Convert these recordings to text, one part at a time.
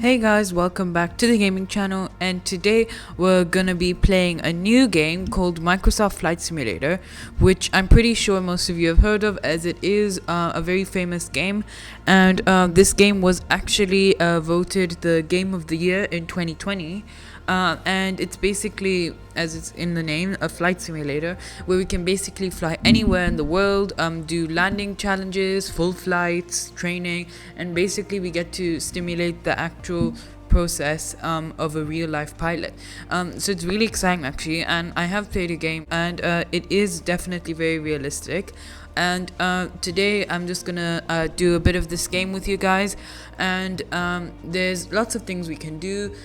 Hey guys, welcome back to the gaming channel, and today we're gonna be playing a new game called Microsoft Flight Simulator, which I'm pretty sure most of you have heard of, as it is a very famous game. And this game was actually voted the Game of the Year in 2020. And it's basically, as it's in the name, a flight simulator where we can basically fly anywhere in the world, do landing challenges, full flights, training, and basically we get to stimulate the actual process of a real life pilot. So it's really exciting actually, and I have played a game, and it is definitely very realistic. And today I'm just gonna do a bit of this game with you guys, and there's lots of things we can do.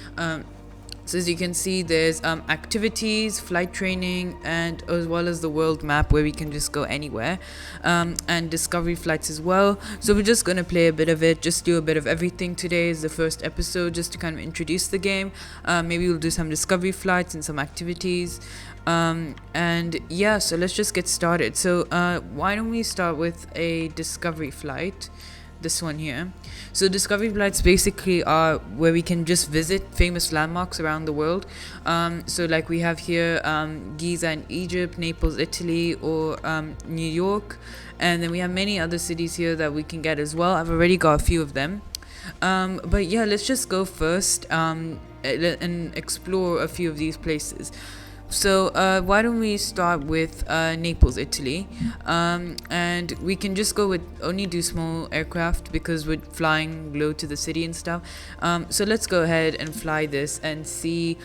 So as you can see, there's activities, flight training, and as well as the world map where we can just go anywhere, and discovery flights as well. So we're just going to play a bit of it, just do a bit of everything. Today is the first episode just to kind of introduce the game. Maybe we'll do some discovery flights and some activities. And yeah, so let's just get started. So why don't we start with a discovery flight? This one here. So discovery flights basically are where we can just visit famous landmarks around the world. So like we have here Giza in Egypt, Naples, Italy, or New York, and then we have many other cities here that we can get as well. I've already got a few of them. But yeah, let's just go first and explore a few of these places. So why don't we start with Naples, Italy, and we can just go with only do small aircraft because we're flying low to the city and stuff. So let's go ahead and fly this and see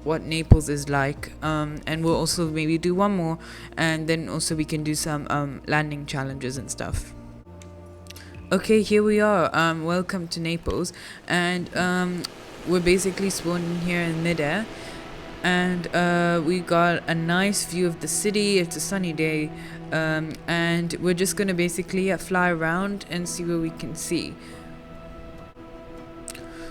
what Naples is like, and we'll also maybe do one more, and then also we can do some landing challenges and stuff. Okay, here we are. Welcome to Naples, and we're basically spawning here in midair. And we got a nice view of the city. It's a sunny day, and we're just gonna basically fly around and see what we can see.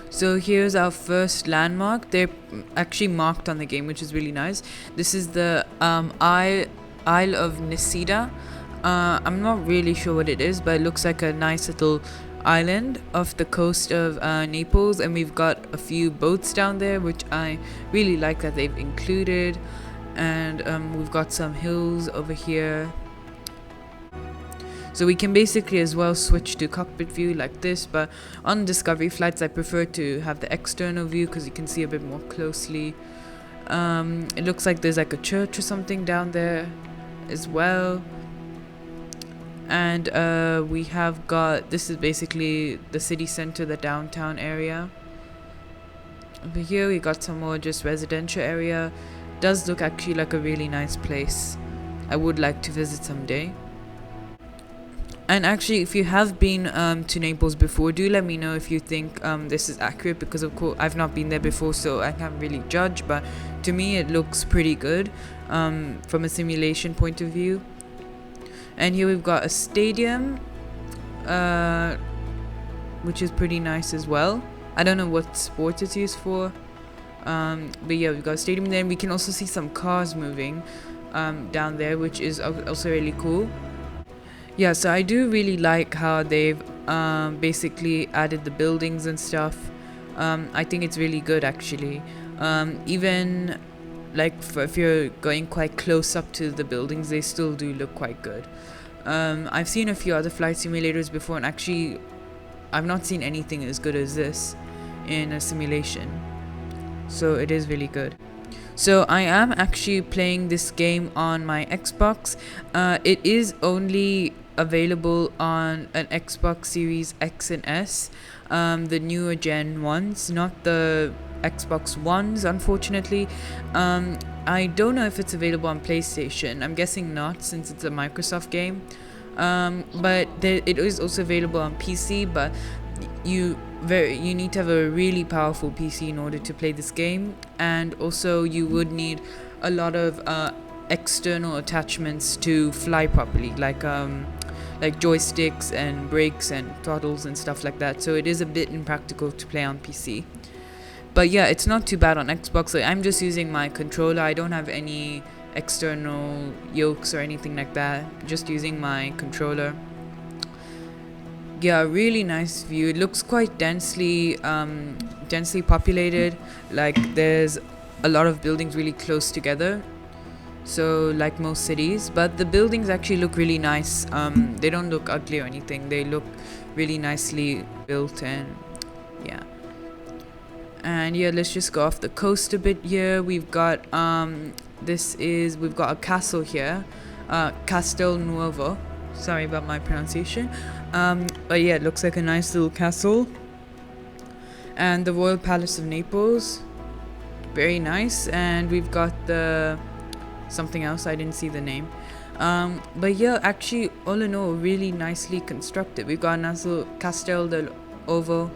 So here's our first landmark. They're actually marked on the game, which is really nice. This is the Isle of Nisida. I'm not really sure what it is, but it looks like a nice little island off the coast of Naples, and we've got a few boats down there, which I really like that they've included. And we've got some hills over here, so we can basically as well switch to cockpit view like this, but on discovery flights I prefer to have the external view because you can see a bit more closely. It looks like there's like a church or something down there as well. And we have got, this is basically the city center, the downtown area. Over here we got some more just residential area. Does look actually like a really nice place. I would like to visit someday. And actually, if you have been to Naples before, do let me know if you think this is accurate, because of course I've not been there before, so I can't really judge, but to me it looks pretty good from a simulation point of view. And here we've got a stadium, which is pretty nice as well. I don't know what sport it's used for, but yeah, we've got a stadium there. And we can also see some cars moving down there, which is also really cool. Yeah, so I do really like how they've basically added the buildings and stuff. I think it's really good actually. Even like if you're going quite close up to the buildings, they still do look quite good. I've seen a few other flight simulators before, and actually I've not seen anything as good as this in a simulation, so it is really good. So I am actually playing this game on my Xbox. It is only available on an Xbox Series X and S, the newer gen ones, not the Xbox Ones, unfortunately. I don't know if it's available on PlayStation. I'm guessing not, since it's a Microsoft game. But it is also available on PC, but you need to have a really powerful PC in order to play this game, and also you would need a lot of external attachments to fly properly, like joysticks and brakes and throttles and stuff like that. So it is a bit impractical to play on PC. But yeah, it's not too bad on Xbox. Like, I'm just using my controller. I don't have any external yokes or anything like that. Just using my controller. Yeah, really nice view. It looks quite densely populated. Like there's a lot of buildings really close together. So like most cities, but the buildings actually look really nice. They don't look ugly or anything. They look really nicely built and yeah. And yeah, let's just go off the coast a bit here. We've got we've got a castle here, Castel Nuovo. Sorry about my pronunciation. But yeah, it looks like a nice little castle. And the Royal Palace of Naples, very nice. And we've got the something else, I didn't see the name. But yeah, actually, all in all, really nicely constructed. We've got a nice little Castel del Ovo.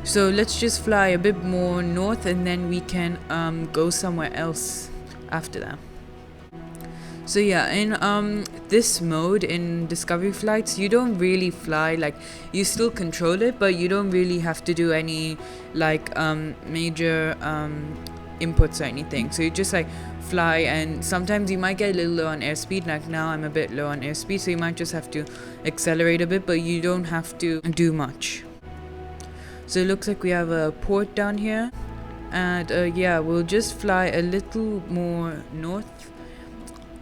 So let's just fly a bit more north and then we can go somewhere else after that. So yeah, in this mode, in Discovery Flights, you don't really fly, like, you still control it, but you don't really have to do any, like, major inputs or anything. So you just, like, fly, and sometimes you might get a little low on airspeed. Like now I'm a bit low on airspeed, so you might just have to accelerate a bit, but you don't have to do much. So it looks like we have a port down here, and yeah, we'll just fly a little more north.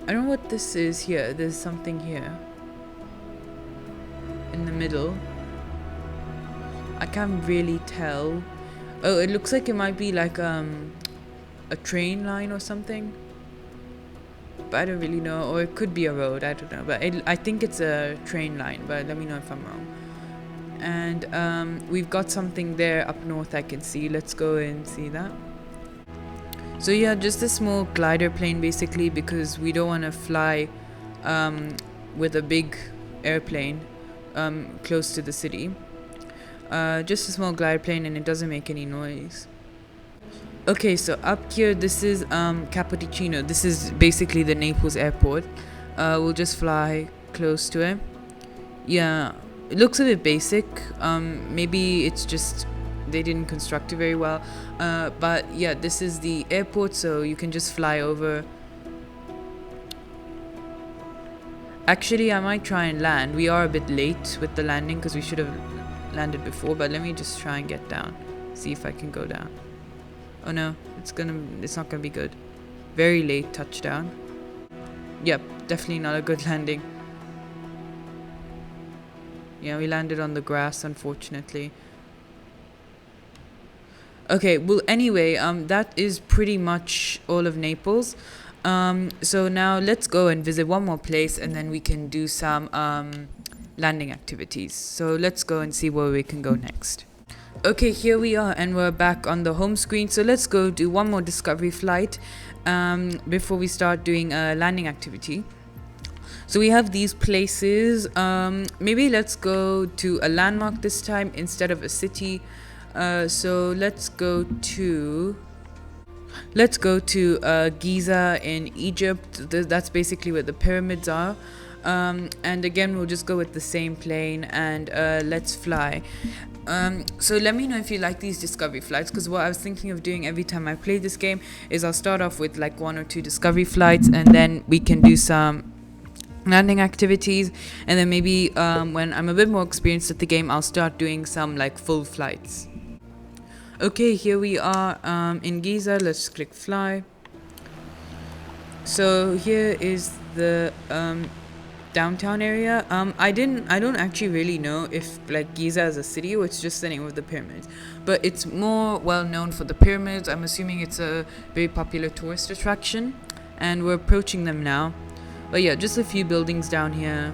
I don't know what this is here. There's something here in the middle. I can't really tell. Oh, it looks like it might be like a train line or something, but I don't really know. Or it could be a road, I don't know, but I think it's a train line, but let me know if I'm wrong. And we've got something there up north I can see. Let's go and see that. So yeah, just a small glider plane basically, because we don't want to fly with a big airplane close to the city. Just a small glider plane, and it doesn't make any noise. Okay, so up here, this is Cappuccino. This is basically the Naples airport. We'll just fly close to it. Yeah, it looks a bit basic. Maybe it's just they didn't construct it very well. But yeah, this is the airport, so you can just fly over. Actually, I might try and land. We are a bit late with the landing because we should have landed before, but let me just try and get down. See if I can go down. Oh no, it's not gonna be good. Very late touchdown. Yep, definitely not a good landing. Yeah, we landed on the grass, unfortunately. Okay, well, anyway, that is pretty much all of Naples. So now let's go and visit one more place, and then we can do some landing activities. So let's go and see where we can go next. Okay, here we are, and we're back on the home screen. So let's go do one more discovery flight before we start doing a landing activity. So we have these places. Maybe let's go to a landmark this time instead of a city. So let's go to Giza in Egypt. That's basically where the pyramids are. And again, we'll just go with the same plane, and let's fly. So let me know if you like these discovery flights, because what I was thinking of doing every time I play this game is I'll start off with like 1 or 2 discovery flights, and then we can do some landing activities, and then maybe when I'm a bit more experienced at the game, I'll start doing some like full flights. Okay, here we are in Giza. Let's click fly. So here is the downtown area. I don't actually really know if like Giza is a city or it's just the name of the pyramids, but it's more well known for the pyramids. I'm assuming it's a very popular tourist attraction, and we're approaching them now. But yeah, just a few buildings down here.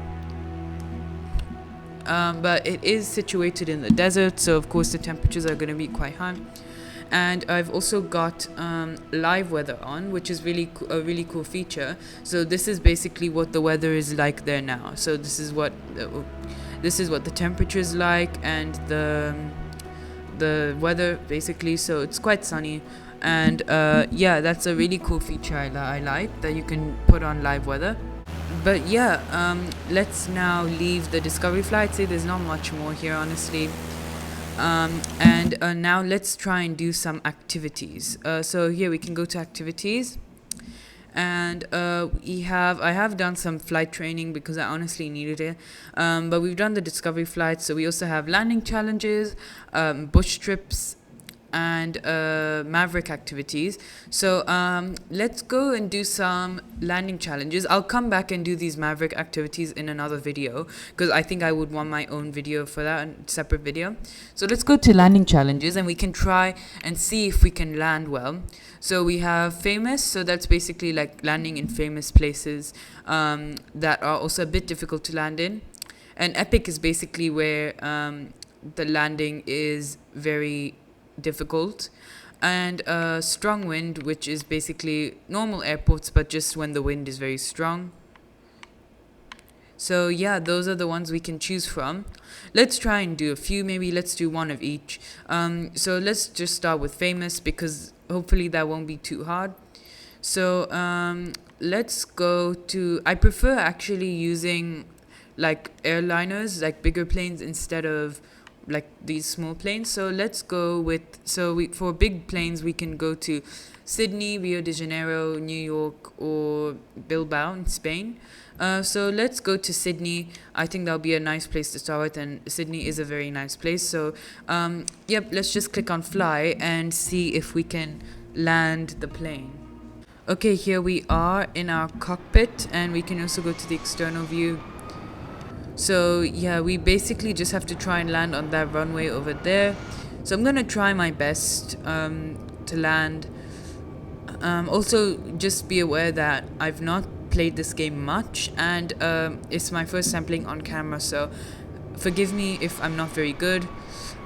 But it is situated in the desert, so of course the temperatures are going to be quite high. And I've also got live weather on, which is a really cool feature. So this is basically what the weather is like there now. So this is what the temperature is like, and the weather basically. So it's quite sunny, and yeah, that's a really cool feature I like, that you can put on live weather. But yeah, let's now leave the discovery flight. Say there's not much more here, honestly. And now let's try and do some activities. So here we can go to activities, And I have done some flight training because I honestly needed it. But we've done the discovery flights, so we also have landing challenges, bush trips, and maverick activities. So let's go and do some landing challenges. I'll come back and do these maverick activities in another video because I think I would want my own video for that, a separate video. So let's go to landing challenges and we can try and see if we can land well. So we have famous, so that's basically like landing in famous places that are also a bit difficult to land in. And epic is basically where the landing is very difficult. And strong wind, which is basically normal airports but just when the wind is very strong. So yeah, those are the ones we can choose from. Let's try and do a few, maybe let's do one of each. So let's just start with famous because hopefully that won't be too hard. So let's go to, I prefer actually using like airliners, like bigger planes instead of like these small planes. So let's go with, for big planes we can go to Sydney, Rio de Janeiro, New York, or Bilbao in Spain. So let's go to Sydney. I think that'll be a nice place to start with, and Sydney is a very nice place. So yep, let's just click on fly and see if we can land the plane. Okay, here we are in our cockpit, and we can also go to the external view. So yeah, we basically just have to try and land on that runway over there. So I'm gonna try my best to land. Also, just be aware that I've not played this game much, and it's my first time playing on camera, so forgive me if I'm not very good.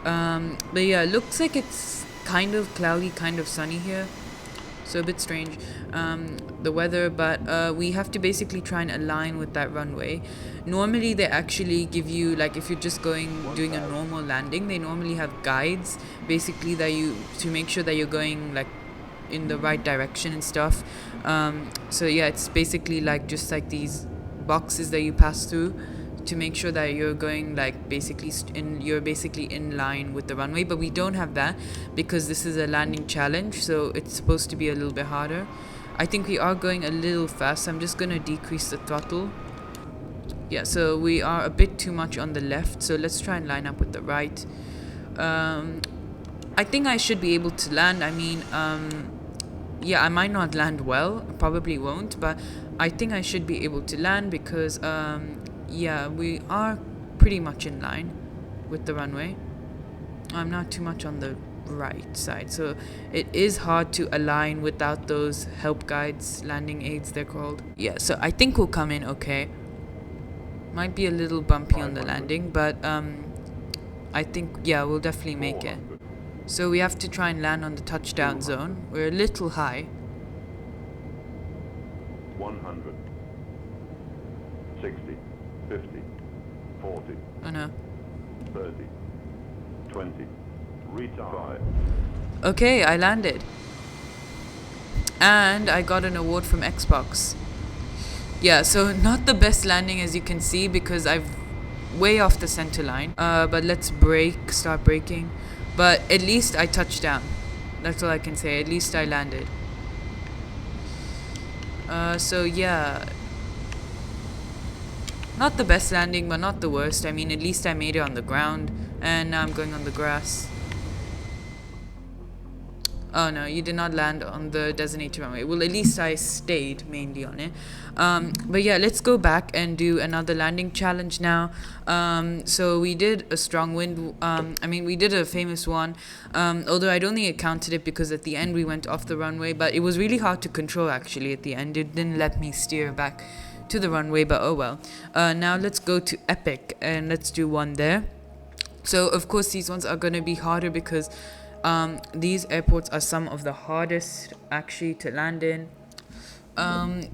But yeah, it looks like it's kind of cloudy, kind of sunny here. So a bit strange, the weather, but we have to basically try and align with that runway. Normally they actually give you, like if you're just doing a normal landing, they normally have guides basically to make sure that you're going like in the right direction and stuff. So yeah, it's basically like just like these boxes that you pass through to make sure that you're going like you're basically in line with the runway. But we don't have that because this is a landing challenge, so it's supposed to be a little bit harder. I think we are going a little fast, so I'm just gonna decrease the throttle. Yeah, so we are a bit too much on the left, so let's try and line up with the right. I think I should be able to land. I mean, yeah, I might not land well, probably won't, but I think I should be able to land because yeah, we are pretty much in line with the runway. I'm not too much on the right side, so it is hard to align without those help guides, landing aids they're called. Yeah, so I think we'll come in okay. Might be a little bumpy on the landing, but I think, yeah, we'll definitely make it. So we have to try and land on the touchdown zone. We're a little high. 100, 60, 50, 40, Oh no. 30, 20, retard. Okay, I landed. And I got an award from Xbox. Yeah, so not the best landing as you can see because I've way off the center line. But let's start braking. But at least I touched down. That's all I can say. At least I landed. So yeah. Not the best landing, but not the worst. I mean, at least I made it on the ground. And now I'm going on the grass. Oh no, you did not land on the designated runway. Well, at least I stayed mainly on it. But yeah, let's go back and do another landing challenge now. So we did a strong wind. I mean, we did a famous one. Although I don't think it counted it because at the end we went off the runway. But it was really hard to control actually at the end. It didn't let me steer back to the runway, but oh well. Now let's go to Epic and let's do one there. So of course these ones are going to be harder because these airports are some of the hardest actually to land in.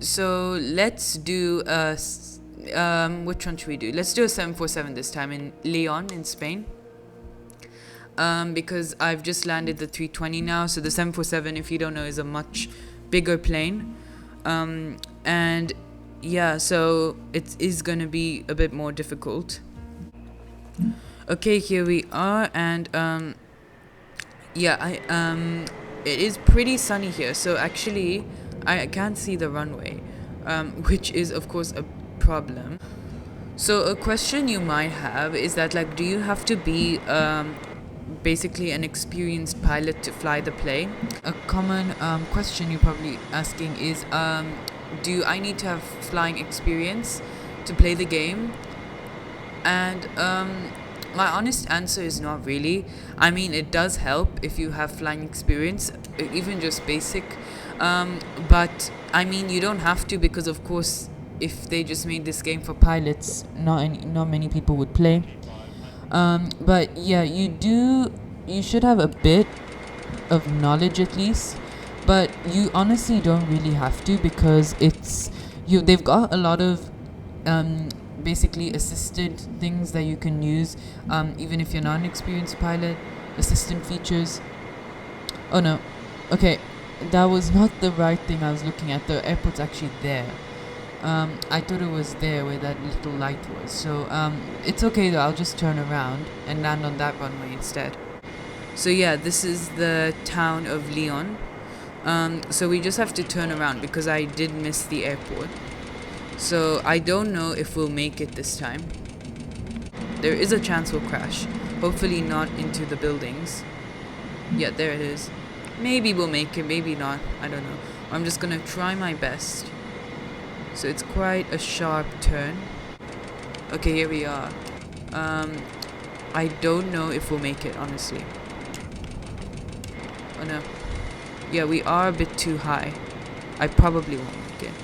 So let's do which one should we do? Let's do a 747 this time in Leon in Spain. Because I've just landed the 320 now, so the 747, if you don't know, is a much bigger plane. And yeah, so it is going to be a bit more difficult. Okay, here we are, and yeah, it is pretty sunny here. So actually, I can't see the runway, which is of course a problem. So a question you might have is that, like, do you have to be basically an experienced pilot to fly the plane? A common question you're probably asking is, do I need to have flying experience to play the game? And my honest answer is not really. I mean, it does help if you have flying experience, even just basic. But I mean, you don't have to, because of course, if they just made this game for pilots, not many people would play. But yeah, you should have a bit of knowledge at least, but you honestly don't really have to, because they've got a lot of basically assisted things that you can use, even if you're not an experienced pilot. Assistant features. Oh no, okay, that was not the right thing I was looking at. The airport's actually there. I thought it was there where that little light was. So it's okay though, I'll just turn around and land on that runway instead. So yeah, this is the town of Lyon. So we just have to turn around because I did miss the airport. So I don't know if we'll make it this time. There is a chance we'll crash. Hopefully not into the buildings. Yeah, there it is. Maybe we'll make it, maybe not. I don't know. I'm just gonna try my best. So it's quite a sharp turn. Okay, here we are. I don't know if we'll make it, honestly. Oh no. Yeah, we are a bit too high. I probably won't make it.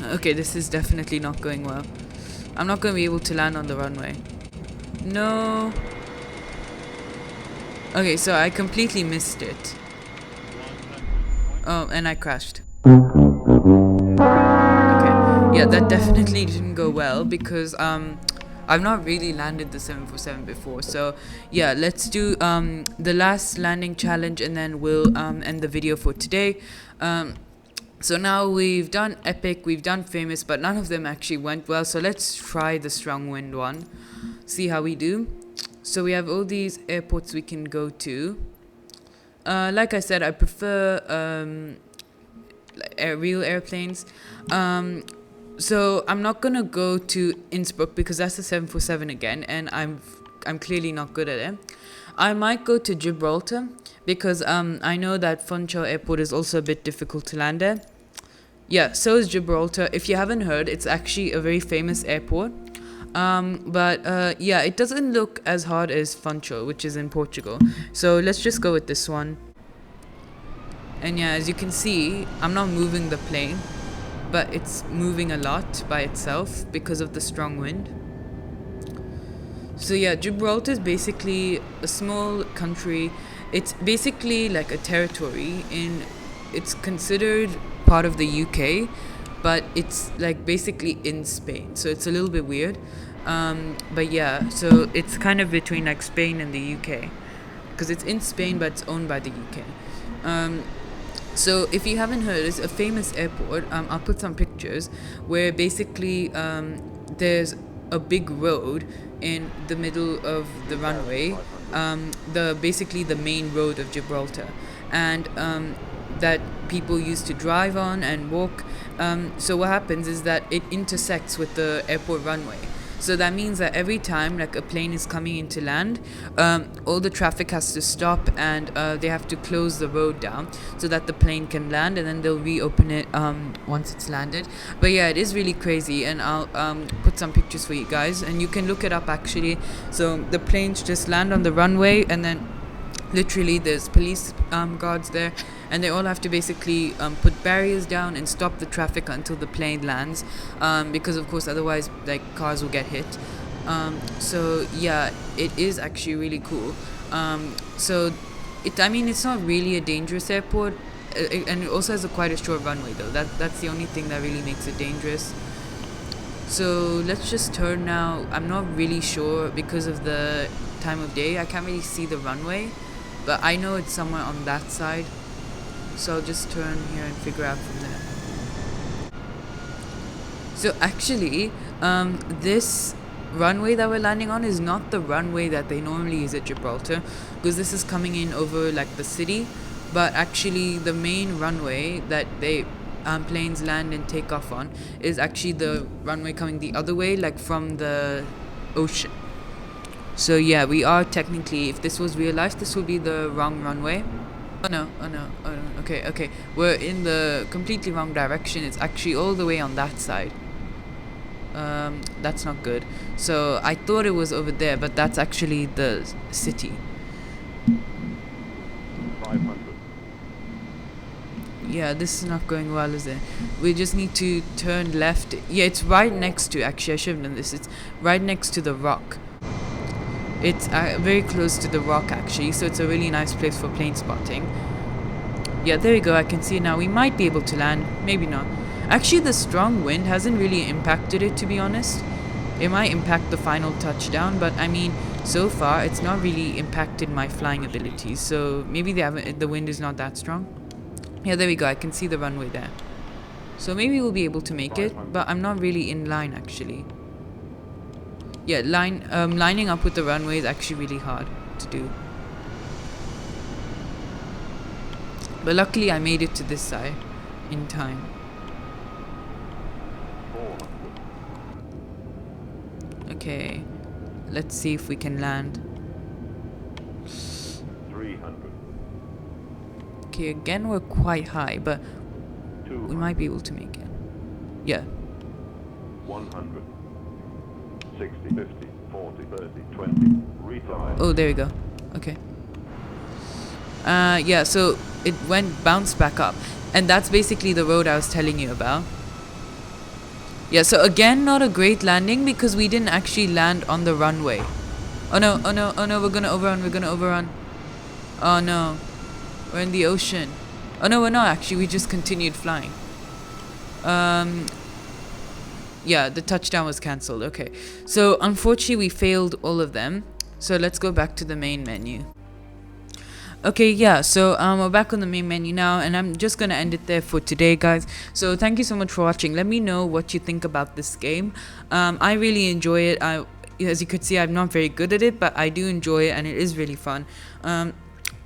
Okay, this is definitely not going well. I'm not going to be able to land on the runway. No. Okay, so I completely missed it. Oh, and I crashed. Okay. Yeah, that definitely didn't go well because I've not really landed the 747 before. So yeah, let's do the last landing challenge and then we'll end the video for today. So now we've done epic, we've done famous, but none of them actually went well. So let's try the strong wind one, see how we do. So we have all these airports we can go to. Like I said, I prefer real airplanes. So I'm not gonna go to Innsbruck because that's the 747 again, and I'm clearly not good at it. I might go to Gibraltar because I know that Funchal Airport is also a bit difficult to land at. Yeah, so is Gibraltar. If you haven't heard, it's actually a very famous airport. But yeah, it doesn't look as hard as Funchal, which is in Portugal. So let's just go with this one. And yeah, as you can see, I'm not moving the plane, but it's moving a lot by itself because of the strong wind. So yeah, Gibraltar is basically a small country. It's basically like a territory it's considered part of the UK, but it's like basically in Spain. So it's a little bit weird. But yeah, so it's kind of between like Spain and the UK because it's in Spain, but it's owned by the UK. So if you haven't heard, it's a famous airport. I'll put some pictures where basically there's a big road in the middle of the runway, basically the main road of Gibraltar, and that people used to drive on and walk. So what happens is that it intersects with the airport runway. So that means that every time like a plane is coming into land, all the traffic has to stop and they have to close the road down so that the plane can land, and then they'll reopen it once it's landed. But yeah, it is really crazy, and I'll put some pictures for you guys and you can look it up actually. So the planes just land on the runway, and then literally there's police guards there, and they all have to basically put barriers down and stop the traffic until the plane lands, because of course otherwise like cars will get hit. So yeah, it is actually really cool. So I mean, it's not really a dangerous airport, and it also has quite a short runway though. That's the only thing that really makes it dangerous. So let's just turn now. I'm not really sure because of the time of day. I can't really see the runway, but I know it's somewhere on that side. So I'll just turn here and figure out from there. So actually, this runway that we're landing on is not the runway that they normally use at Gibraltar, because this is coming in over like the city. but actually the main runway that they planes land and take off on is actually the runway coming the other way, like from the ocean. So yeah, we are technically, if this was real life, this would be the wrong runway. Oh no, oh no, oh no. Okay, we're in the completely wrong direction. It's actually all the way on that side. That's not good. So I thought it was over there, but that's actually the city. 500. Yeah, this is not going well, is it? We just need to turn left. Yeah, it's right next to, actually I should have done this, it's right next to the rock. It's very close to the rock actually, so it's a really nice place for plane spotting. Yeah, there we go, I can see it now. We might be able to land, maybe not. Actually, the strong wind hasn't really impacted it, to be honest. It might impact the final touchdown, but I mean, so far it's not really impacted my flying abilities, so maybe the wind is not that strong. Yeah, there we go, I can see the runway there. So maybe we'll be able to make it, but I'm not really in line actually. Yeah, lining up with the runway is actually really hard to do. But luckily I made it to this side in time. 400. Okay, let's see if we can land. 300. Okay, again we're quite high, but 200. we might be able to make it. Yeah. 100. 60, 50, 40, 30, 20. Retire. Oh, there we go. Okay. Yeah, so it bounced back up. And that's basically the road I was telling you about. Yeah, so again, not a great landing because we didn't actually land on the runway. Oh no, oh no, oh no, we're gonna overrun. Oh no. We're in the ocean. Oh no, we're not actually, we just continued flying. Yeah, the touchdown was cancelled. Okay, so unfortunately we failed all of them. So let's go back to the main menu. Okay, yeah, so we're back on the main menu now, and I'm just gonna end it there for today, guys. So thank you so much for watching. Let me know what you think about this game. I really enjoy it. As you could see, I'm not very good at it, but I do enjoy it, and it is really fun.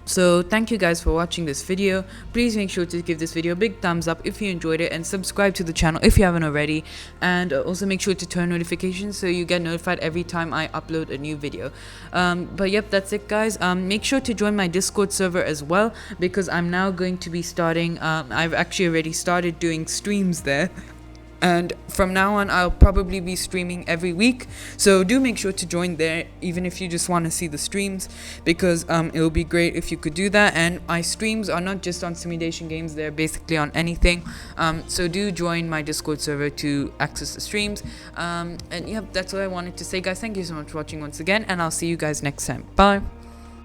So thank you guys for watching this video. Please make sure to give this video a big thumbs up if you enjoyed it, and subscribe to the channel if you haven't already, and also make sure to turn notifications so you get notified every time I upload a new video. But yep, that's it guys. Make sure to join my Discord server as well, because I'm now going to be starting, I've actually already started doing streams there. And from now on, I'll probably be streaming every week. So do make sure to join there, even if you just want to see the streams, because it will be great if you could do that. And my streams are not just on simulation games, they're basically on anything. So do join my Discord server to access the streams. And yeah, that's what I wanted to say, guys. Thank you so much for watching once again, and I'll see you guys next time. Bye.